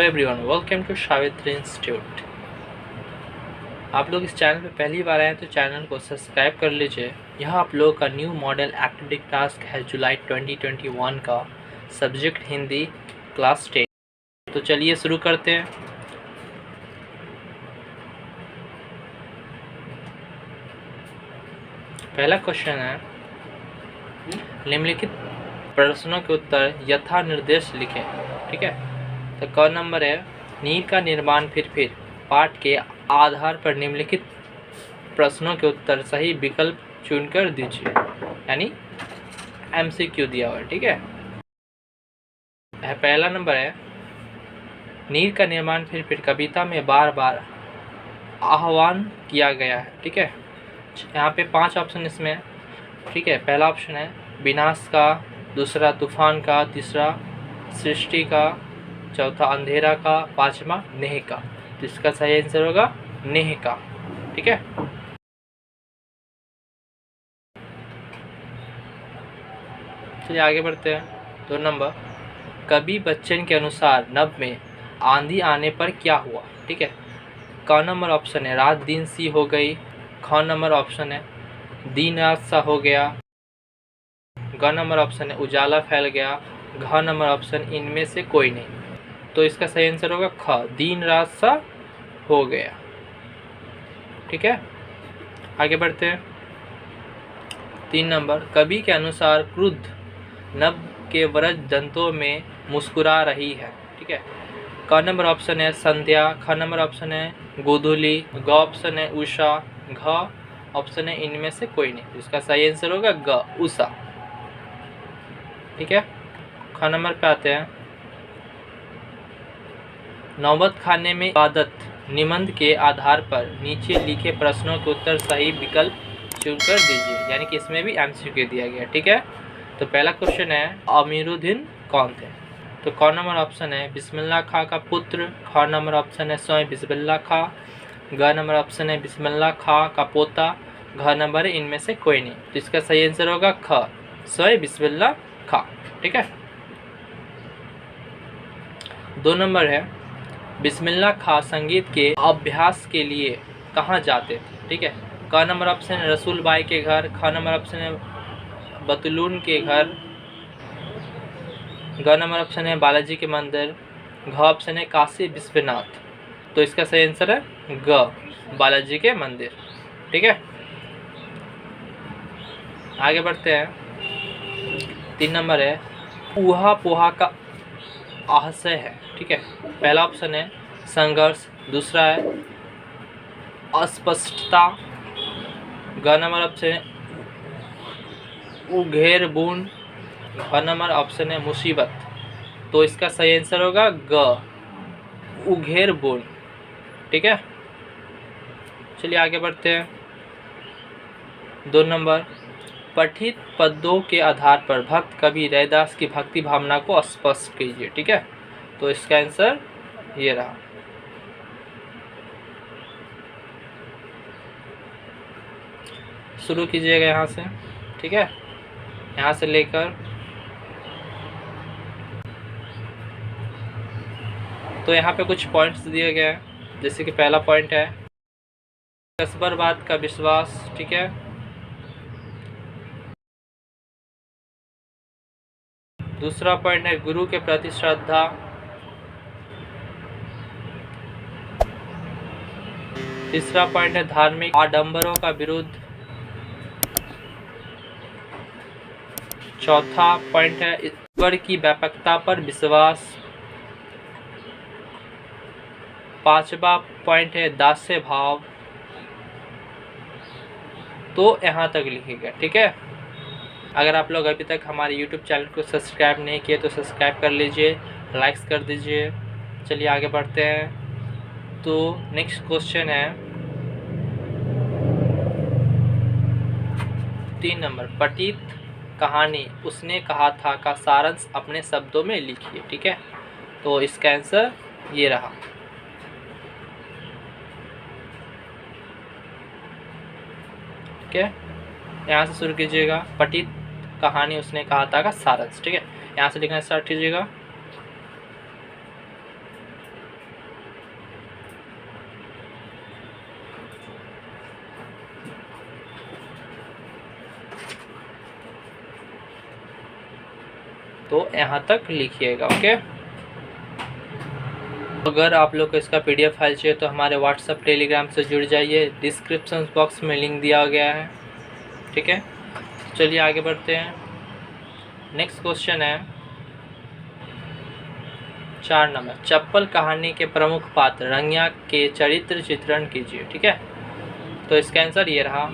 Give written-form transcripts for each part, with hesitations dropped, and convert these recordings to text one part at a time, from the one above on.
Everyone, welcome to Savitri institute. आप लोग इस चैनल पे पहली बार आए हैं तो चैनल को सब्सक्राइब कर लीजिए। यह आप लोगों का न्यू मॉडल एक्टिविटी टास्क है जुलाई 2021 का, सब्जेक्ट हिंदी, क्लास 10। तो चलिए शुरू करते हैं। पहला क्वेश्चन है, निम्नलिखित प्रश्नों के उत्तर यथा निर्देश लिखें। ठीक है, तो क नंबर है, नीर का निर्माण फिर पाठ के आधार पर निम्नलिखित प्रश्नों के उत्तर सही विकल्प चुनकर दीजिए, यानी एमसीक्यू दिया हुआ है। ठीक है, पहला नंबर है, नीर का निर्माण फिर कविता में बार बार आह्वान किया गया है। ठीक है, यहाँ पे 5 ऑप्शन इसमें। ठीक है, पहला ऑप्शन है विनाश का, दूसरा तूफान का, तीसरा सृष्टि का, चौथा अंधेरा का, पांचवा नेह का। तो इसका सही आंसर होगा नेह का। ठीक है, चलिए आगे बढ़ते हैं। 2 नंबर, कवि बच्चन के अनुसार नभ में आंधी आने पर क्या हुआ। ठीक है, क नंबर ऑप्शन है रात दिन सी हो गई, ख नंबर ऑप्शन है दिन रात सा हो गया, ग नंबर ऑप्शन है उजाला फैल गया, घ नंबर ऑप्शन इनमें से कोई नहीं। तो इसका सही आंसर होगा ख, दिन रात सा हो गया। ठीक है, आगे बढ़ते हैं। 3 नंबर, कवि के अनुसार क्रुद्ध नभ के व्रज दंतों में मुस्कुरा रही है। ठीक है, क नंबर ऑप्शन है संध्या, ख नंबर ऑप्शन है गोधूली, ग ऑप्शन है उषा, घ ऑप्शन है इनमें से कोई नहीं। इसका सही आंसर होगा ग, उषा। ठीक है, ख नंबर पे आते हैं, नौबत खाने में इबादत निबंध के आधार पर नीचे लिखे प्रश्नों के उत्तर सही विकल्प चुनकर दीजिए, यानी कि इसमें भी एमसीक्यू दिया गया। ठीक है, तो पहला क्वेश्चन है अमीरुद्दीन कौन थे। तो क नंबर ऑप्शन है बिस्मिल्लाह खां का पुत्र, ख नंबर ऑप्शन है स्वयं बिस्मिल्लाह खां, ग नंबर ऑप्शन है बिस्मिल्लाह खां का पोता, घ नंबर है इनमें से कोई नहीं। तो इसका सही आंसर होगा ख, स्वयं बिस्मिल्लाह खां। ठीक है, 2 नंबर है, बिस्मिल्लाह खां संगीत के अभ्यास के लिए कहाँ जाते थे। ठीक है, क नंबर ऑप्शन है रसूल बाई के घर, ख नंबर ऑप्शन है बतलून के घर, ग नंबर ऑप्शन है बालाजी के मंदिर, घ ऑप्शन है काशी विश्वनाथ। तो इसका सही आंसर है ग, बालाजी के मंदिर। ठीक है, आगे बढ़ते हैं। 3 नंबर है, ऊहा पोहा का आशय है। ठीक है, पहला ऑप्शन है संघर्ष, दूसरा है अस्पष्टता, ग नंबर ऑप्शन है उघेर बून, घ नंबर ऑप्शन है मुसीबत। तो इसका सही आंसर होगा ग, उघेर बून। ठीक है, चलिए आगे बढ़ते हैं। 2 नंबर, पठित पदों के आधार पर भक्त कवि रैदास की भक्ति भावना को स्पष्ट कीजिए। ठीक है, तो इसका आंसर ये रहा। शुरू कीजिएगा यहाँ से। ठीक है, यहाँ से लेकर तो यहाँ पे कुछ पॉइंट्स दिए गए हैं, जैसे कि पहला पॉइंट है कसबरबाद का विश्वास। ठीक है, दूसरा पॉइंट है गुरु के प्रति श्रद्धा, तीसरा पॉइंट है धार्मिक आडंबरों का विरोध, चौथा पॉइंट है ईश्वर की व्यापकता पर विश्वास, पांचवा पॉइंट है दास्य भाव। तो यहाँ तक लिखिएगा। ठीक है, अगर आप लोग अभी तक हमारे YouTube चैनल को सब्सक्राइब नहीं किए तो सब्सक्राइब कर लीजिए, लाइक्स कर दीजिए। चलिए आगे बढ़ते हैं। तो नेक्स्ट क्वेश्चन है 3 नंबर, पठित कहानी उसने कहा था का सारांश अपने शब्दों में लिखिए। ठीक है, तो इसका आंसर ये रहा। ठीक है, यहाँ से शुरू कीजिएगा, पठित कहानी उसने कहा था का सारांश। ठीक है, यहाँ से लिखना स्टार्ट कीजिएगा। तो यहाँ तक लिखिएगा। ओके, अगर आप लोग को इसका PDF फाइल चाहिए तो हमारे व्हाट्सएप टेलीग्राम से जुड़ जाइए, डिस्क्रिप्शन बॉक्स में लिंक दिया गया है। ठीक है, चलिए आगे बढ़ते हैं। नेक्स्ट क्वेश्चन है 4 नंबर, चप्पल कहानी के प्रमुख पात्र रंगिया के चरित्र चित्रण कीजिए। ठीक है, तो इसका आंसर ये रहा।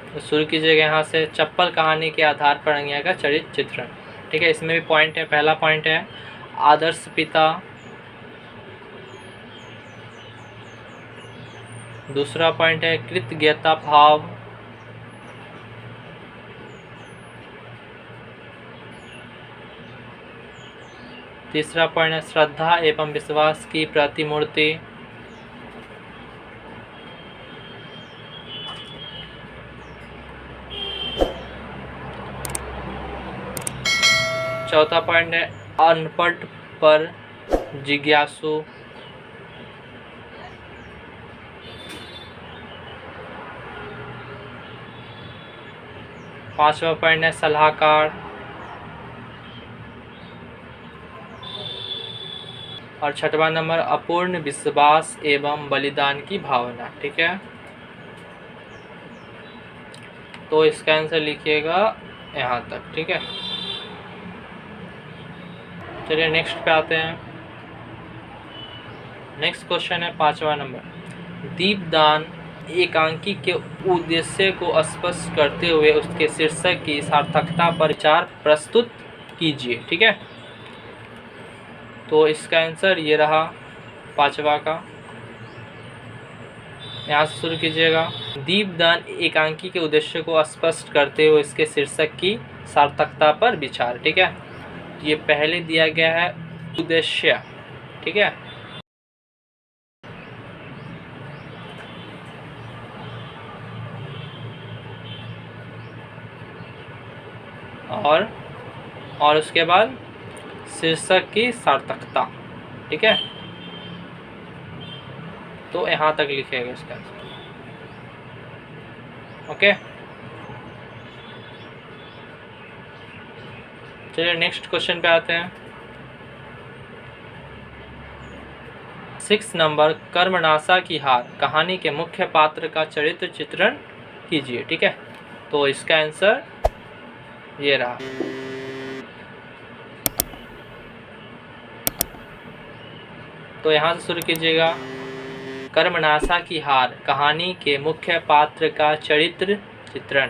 तो शुरू कीजिएगा यहाँ से, चप्पल कहानी के आधार पर रंगिया का चरित्र चित्रण। ठीक है, इसमें भी पॉइंट है। पहला पॉइंट है आदर्श पिता, दूसरा पॉइंट है कृतज्ञता भाव, तीसरा पॉइंट है श्रद्धा एवं विश्वास की प्रतिमूर्ति, चौथा पॉइंट है अनपढ़ पर जिज्ञासु, पांचवा पॉइंट है सलाहकार, और छठवां नंबर अपूर्ण विश्वास एवं बलिदान की भावना। ठीक है, तो इसका आंसर लिखिएगा यहाँ तक। ठीक है, चलिए नेक्स्ट पे आते हैं। नेक्स्ट क्वेश्चन है 5वां नंबर, दीपदान एकांकी के उद्देश्य को स्पष्ट करते हुए उसके शीर्षक की सार्थकता पर विचार प्रस्तुत कीजिए। ठीक है, तो इसका आंसर ये रहा 5वां का। यहाँ से शुरू कीजिएगा, दीपदान एकांकी के उद्देश्य को स्पष्ट करते हुए इसके शीर्षक की सार्थकता पर विचार। ठीक है, ये पहले दिया गया है उद्देश्य। ठीक है, और उसके बाद शीर्षक की सार्थकता। ठीक है, तो यहाँ तक लिखेगा इसका। ओके, चलिए नेक्स्ट क्वेश्चन पे आते हैं। 6 नंबर, कर्मनाशा की हार कहानी के मुख्य पात्र का चरित्र चित्रण कीजिए। ठीक है, तो इसका आंसर ये रहा। तो यहाँ से शुरू कीजिएगा, कर्मनाशा की हार कहानी के मुख्य पात्र का चरित्र चित्रण।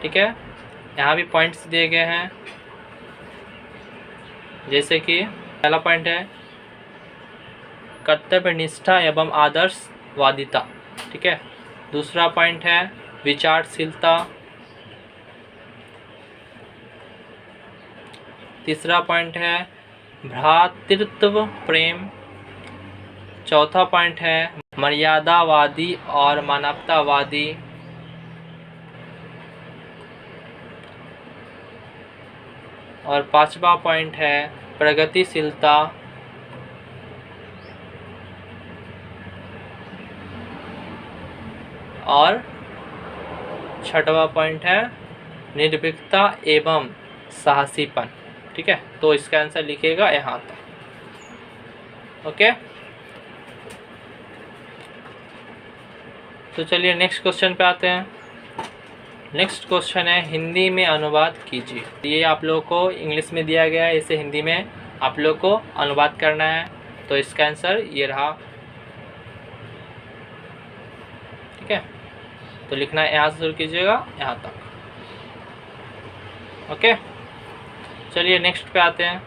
ठीक है, यहाँ भी पॉइंट्स दिए गए हैं, जैसे कि पहला पॉइंट है कर्तव्य निष्ठा एवं आदर्शवादिता। ठीक है, दूसरा पॉइंट है विचारशीलता, तीसरा पॉइंट है भ्रातृत्व प्रेम, चौथा पॉइंट है मर्यादावादी और मानवतावादी, और 5वां पॉइंट है प्रगतिशीलता, और 6वां पॉइंट है निर्भीकता एवं साहसीपन। ठीक है, तो इसका आंसर लिखिएगा यहाँ तक। ओके, तो चलिए नेक्स्ट क्वेश्चन पे आते हैं। नेक्स्ट क्वेश्चन है हिंदी में अनुवाद कीजिए। ये आप लोगों को इंग्लिश में दिया गया है, इसे हिंदी में आप लोग को अनुवाद करना है। तो इसका आंसर ये रहा। ठीक है, तो लिखना है, यहाँ से शुरू कीजिएगा यहाँ तक। ओके, चलिए नेक्स्ट पे आते हैं।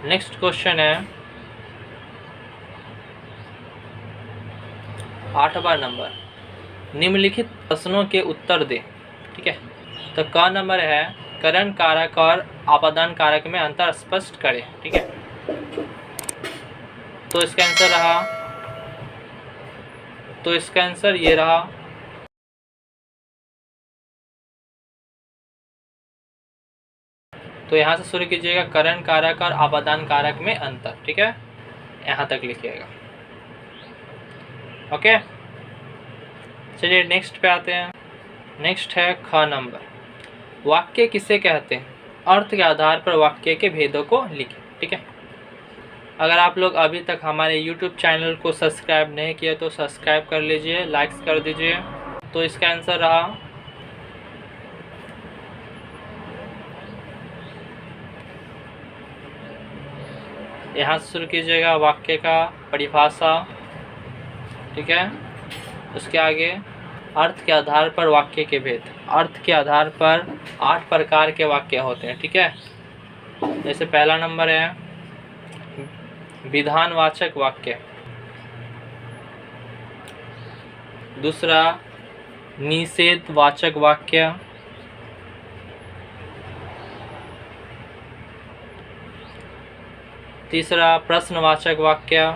नेक्स्ट क्वेश्चन है 8वां नंबर, निम्नलिखित प्रश्नों के उत्तर दें। ठीक है, तो क नंबर है करण कारक और आपादान कारक में अंतर स्पष्ट करें। ठीक है, तो इसका आंसर रहा, तो इसका आंसर ये रहा। तो यहाँ से शुरू कीजिएगा, करण कारक और आपादान कारक में अंतर। ठीक है, यहाँ तक लिखिएगा। ओके, चलिए नेक्स्ट पे आते हैं। नेक्स्ट है ख नंबर, वाक्य किसे कहते हैं, अर्थ के आधार पर वाक्य के भेदों को लिखें। ठीक है, अगर आप लोग अभी तक हमारे YouTube चैनल को सब्सक्राइब नहीं किया तो सब्सक्राइब कर लीजिए, लाइक्स कर दीजिए। तो इसका आंसर रहा यहाँ से शुरू कीजिएगा वाक्य का परिभाषा। ठीक है, उसके आगे अर्थ के आधार पर वाक्य के भेद। अर्थ के आधार पर 8 प्रकार के वाक्य होते हैं। ठीक है, जैसे पहला नंबर है विधानवाचक वाक्य, दूसरा निषेधवाचक वाक्य, तीसरा प्रश्नवाचक वाक्य,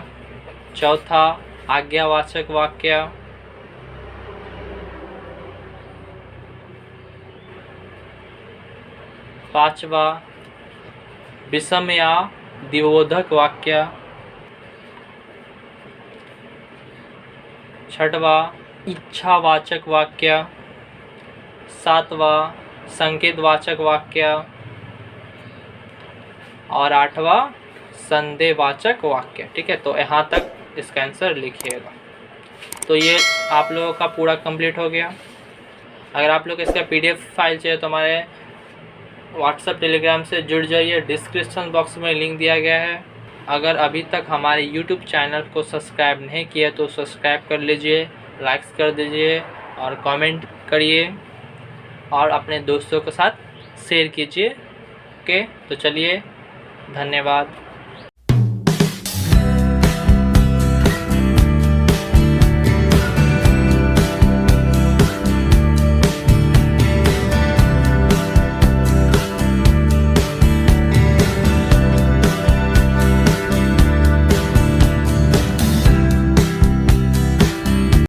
चौथा आज्ञावाचक वाक्य, पांचवा विषम या द्विबोधक वाक्य, छठवा इच्छावाचक वाक्य, सातवा संकेतवाचक वाक्य और आठवां संदेहवाचक वाक्य। ठीक है, तो यहाँ तक इसका आंसर लिखिएगा। तो ये आप लोगों का पूरा कंप्लीट हो गया। अगर आप लोग इसका PDF फाइल चाहिए तो हमारे व्हाट्सएप टेलीग्राम से जुड़ जाइए, डिस्क्रिप्शन बॉक्स में लिंक दिया गया है। अगर अभी तक हमारे YouTube चैनल को सब्सक्राइब नहीं किया तो सब्सक्राइब कर लीजिए, लाइक्स कर दीजिए और कमेंट करिए और अपने दोस्तों के साथ शेयर कीजिए। ओके, तो चलिए, धन्यवाद।